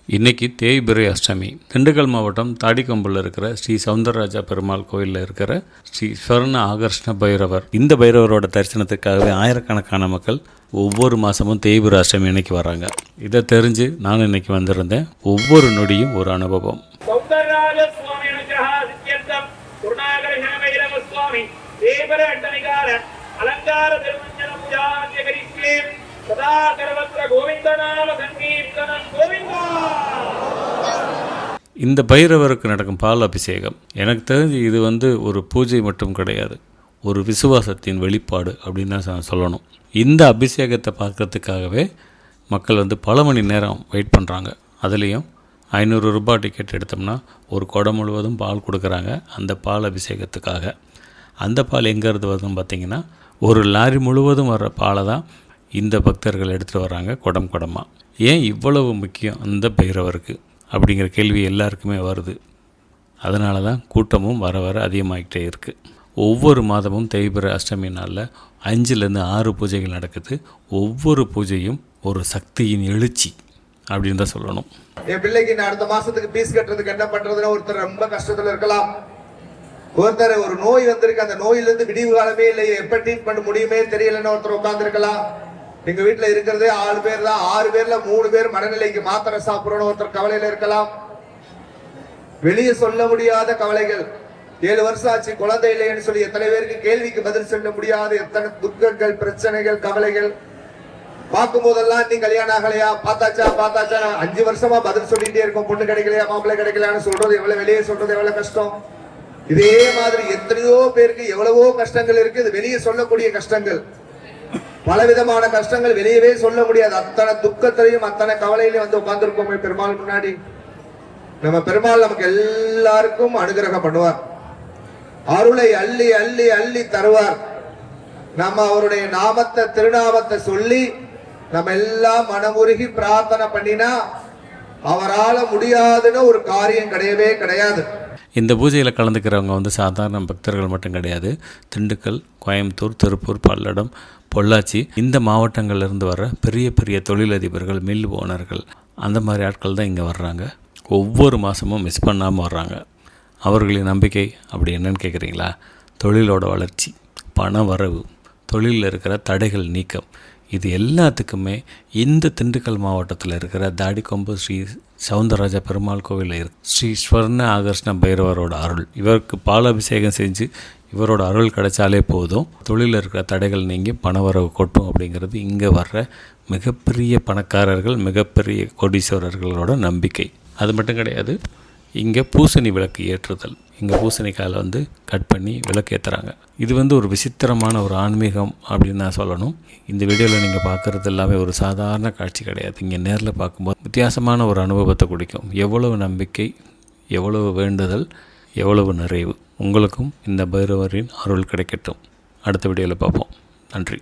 இன்றைக்கி தேய்பிறை அஷ்டமி. திண்டுக்கல் மாவட்டம் தாடிக்கொம்பில் இருக்கிற ஸ்ரீ சௌந்தரராஜா பெருமாள் கோயிலில் இருக்கிற ஸ்ரீ ஸ்வர்ண ஆகர்ஷ்ண பைரவர். இந்த பைரவரோட தரிசனத்துக்காகவே ஆயிரக்கணக்கான மக்கள் ஒவ்வொரு மாதமும் தேய்பிறை அஷ்டமி இன்னைக்கு வராங்க. இதை தெரிஞ்சு நான் இன்னைக்கு வந்திருந்தேன். ஒவ்வொரு நொடியும் ஒரு அனுபவம். இந்த பைரவருக்கு நடக்கும் பால் அபிஷேகம் எனக்கு தெரிஞ்சு இது ஒரு பூஜை மட்டும் கிடையாது, ஒரு விசுவாசத்தின் வெளிப்பாடு அப்படின்னு தான் சொல்லணும். இந்த அபிஷேகத்தை பார்க்கறதுக்காகவே மக்கள் பல மணி நேரம் வெயிட் பண்ணுறாங்க. அதுலேயும் 500 ரூபாய் டிக்கெட் எடுத்தோம்னா ஒரு குடம் முழுவதும் பால் கொடுக்குறாங்க அந்த பால் அபிஷேகத்துக்காக. அந்த பால் எங்கேருந்து வருதுன்னு பார்த்திங்கன்னா, ஒரு லாரி முழுவதும் வர்ற பாலை தான் இந்த பக்தர்கள் எடுத்துகிட்டு வராங்க குடம் குடமாக. ஏன் இவ்வளவு முக்கியம் அந்த பைரவருக்கு அப்படிங்கிற கேள்வி எல்லாருக்குமே வருது. அதனால தான் கூட்டமும் வர வர அதிகமாகிட்டே இருக்குது. ஒவ்வொரு மாதமும் தேய்பிறை அஷ்டமி நாளில் 5-6 பூஜைகள் நடக்குது. ஒவ்வொரு பூஜையும் ஒரு சக்தியின் எழுச்சி அப்படின்னு தான் சொல்லணும். என் பிள்ளைக்கு நான் அடுத்த மாதத்துக்கு ஃபீஸ் கட்டுறதுக்கு என்ன பண்ணுறதுன்னு ஒருத்தர் ரொம்ப கஷ்டத்தில் இருக்கலாம். ஒருத்தர் ஒரு நோய் வந்திருக்கு, அந்த நோயிலிருந்து விடிவு காலமே இல்லை, எப்போ ட்ரீட் பண்ண முடியுமே தெரியலன்னு ஒருத்தர் உட்காந்துருக்கலாம். எங்க வீட்டுல இருக்கிறதே 6 பேர் தான், 6 பேர்ல 3 பேர் மனநிலைக்கு மாத்திரை சாப்பிடணும் ஒருத்தர் கவலையில இருக்கலாம். வெளியே சொல்ல முடியாத கவலைகள். 7 வருஷம் ஆச்சு குழந்தை இல்லைன்னு சொல்லி எத்தனை பேருக்கு கேள்விக்கு பதில் சொல்ல முடியாத எத்தனை துக்கங்கள், பிரச்சனைகள், கவலைகள். பார்க்கும் போதெல்லாம் நீ கல்யாணம் ஆகலையா, பார்த்தாச்சா 5 வருஷமா பதில் சொல்லிட்டே இருக்கும், பொண்ணு கிடைக்கலையா, மாப்பிள்ளை கிடைக்கலையான்னு சொல்றது எவ்வளவு, வெளியே சொல்றது எவ்வளவு கஷ்டம். இதே மாதிரி எத்தனையோ பேருக்கு எவ்வளவோ கஷ்டங்கள் இருக்கு. இது வெளியே சொல்லக்கூடிய கஷ்டங்கள், பலவிதமான கஷ்டங்கள் வெளியவே சொல்ல முடியாது. அத்தனை துக்கத்திலையும் அத்தனை கவலையிலையும் உட்கார்ந்துருக்கோமே பெருமாள் முன்னாடி. நம்ம பெருமாள் நமக்கு எல்லாருக்கும் அனுகிரகம் பண்ணுவார், அருளை அள்ளி அள்ளி அள்ளி தருவார். நம்ம அவருடைய நாமத்தை, திருநாமத்தை சொல்லி நம்ம எல்லாம் மனமுருகி பிரார்த்தனை பண்ணினா அவரால் முடியாதுன்னு ஒரு காரியம் கிடையவே கிடையாது. இந்த பூஜையில் கலந்துக்கிறவங்க சாதாரண பக்தர்கள் மட்டும் கிடையாது. திண்டுக்கல், கோயம்புத்தூர், திருப்பூர், பல்லடம், பொள்ளாச்சி இந்த மாவட்டங்கள்லேருந்து வர்ற பெரிய பெரிய தொழிலதிபர்கள், மில் ஓனர்கள், அந்த மாதிரி ஆட்கள் தான் இங்கே வர்றாங்க. ஒவ்வொரு மாதமும் மிஸ் பண்ணாமல் வர்றாங்க. அவர்களின் நம்பிக்கை அப்படி என்னன்னு கேட்குறீங்களா? தொழிலோட வளர்ச்சி, பண வரவு, தொழிலில் இருக்கிற தடைகள் நீக்கம், இது எல்லாத்துக்குமே இந்த திண்டுக்கல் மாவட்டத்தில் இருக்கிற தாடிக்கொம்பு ஸ்ரீ சௌந்தரராஜா பெருமாள் கோவிலில் ஸ்ரீ ஸ்வர்ண ஆகர்ஷ்ண பைரவரோட அருள். இவருக்கு பால் அபிஷேகம் செஞ்சு இவரோட அருள் கிடைச்சாலே போதும், தொழிலில் இருக்கிற தடைகள் நீங்கி பணவரவு கொட்டும் அப்படிங்கிறது இங்கே வர்ற மிகப்பெரிய பணக்காரர்கள், மிகப்பெரிய கோடீஸ்வரர்களோட நம்பிக்கை. அது மட்டும் கிடையாது, இங்கே பூசணி விளக்கு ஏற்றுதல், இங்கே பூசணிக்காயில் கட் பண்ணி விளக்கு ஏற்றுறாங்க. இது ஒரு விசித்திரமான ஒரு ஆன்மீகம் அப்படின்னு நான் சொல்லணும். இந்த வீடியோவில் நீங்கள் பார்க்குறது எல்லாமே ஒரு சாதாரண காட்சி கிடையாது. இங்கே நேரில் பார்க்கும்போது வித்தியாசமான ஒரு அனுபவத்தை கொடுக்கும். எவ்வளவு நம்பிக்கை, எவ்வளவு வேண்டுதல், எவ்வளவு நிறைவு. உங்களுக்கும் இந்த பைரவரின் அருள் கிடைக்கட்டும். அடுத்த வீடியோவில் பார்ப்போம். நன்றி.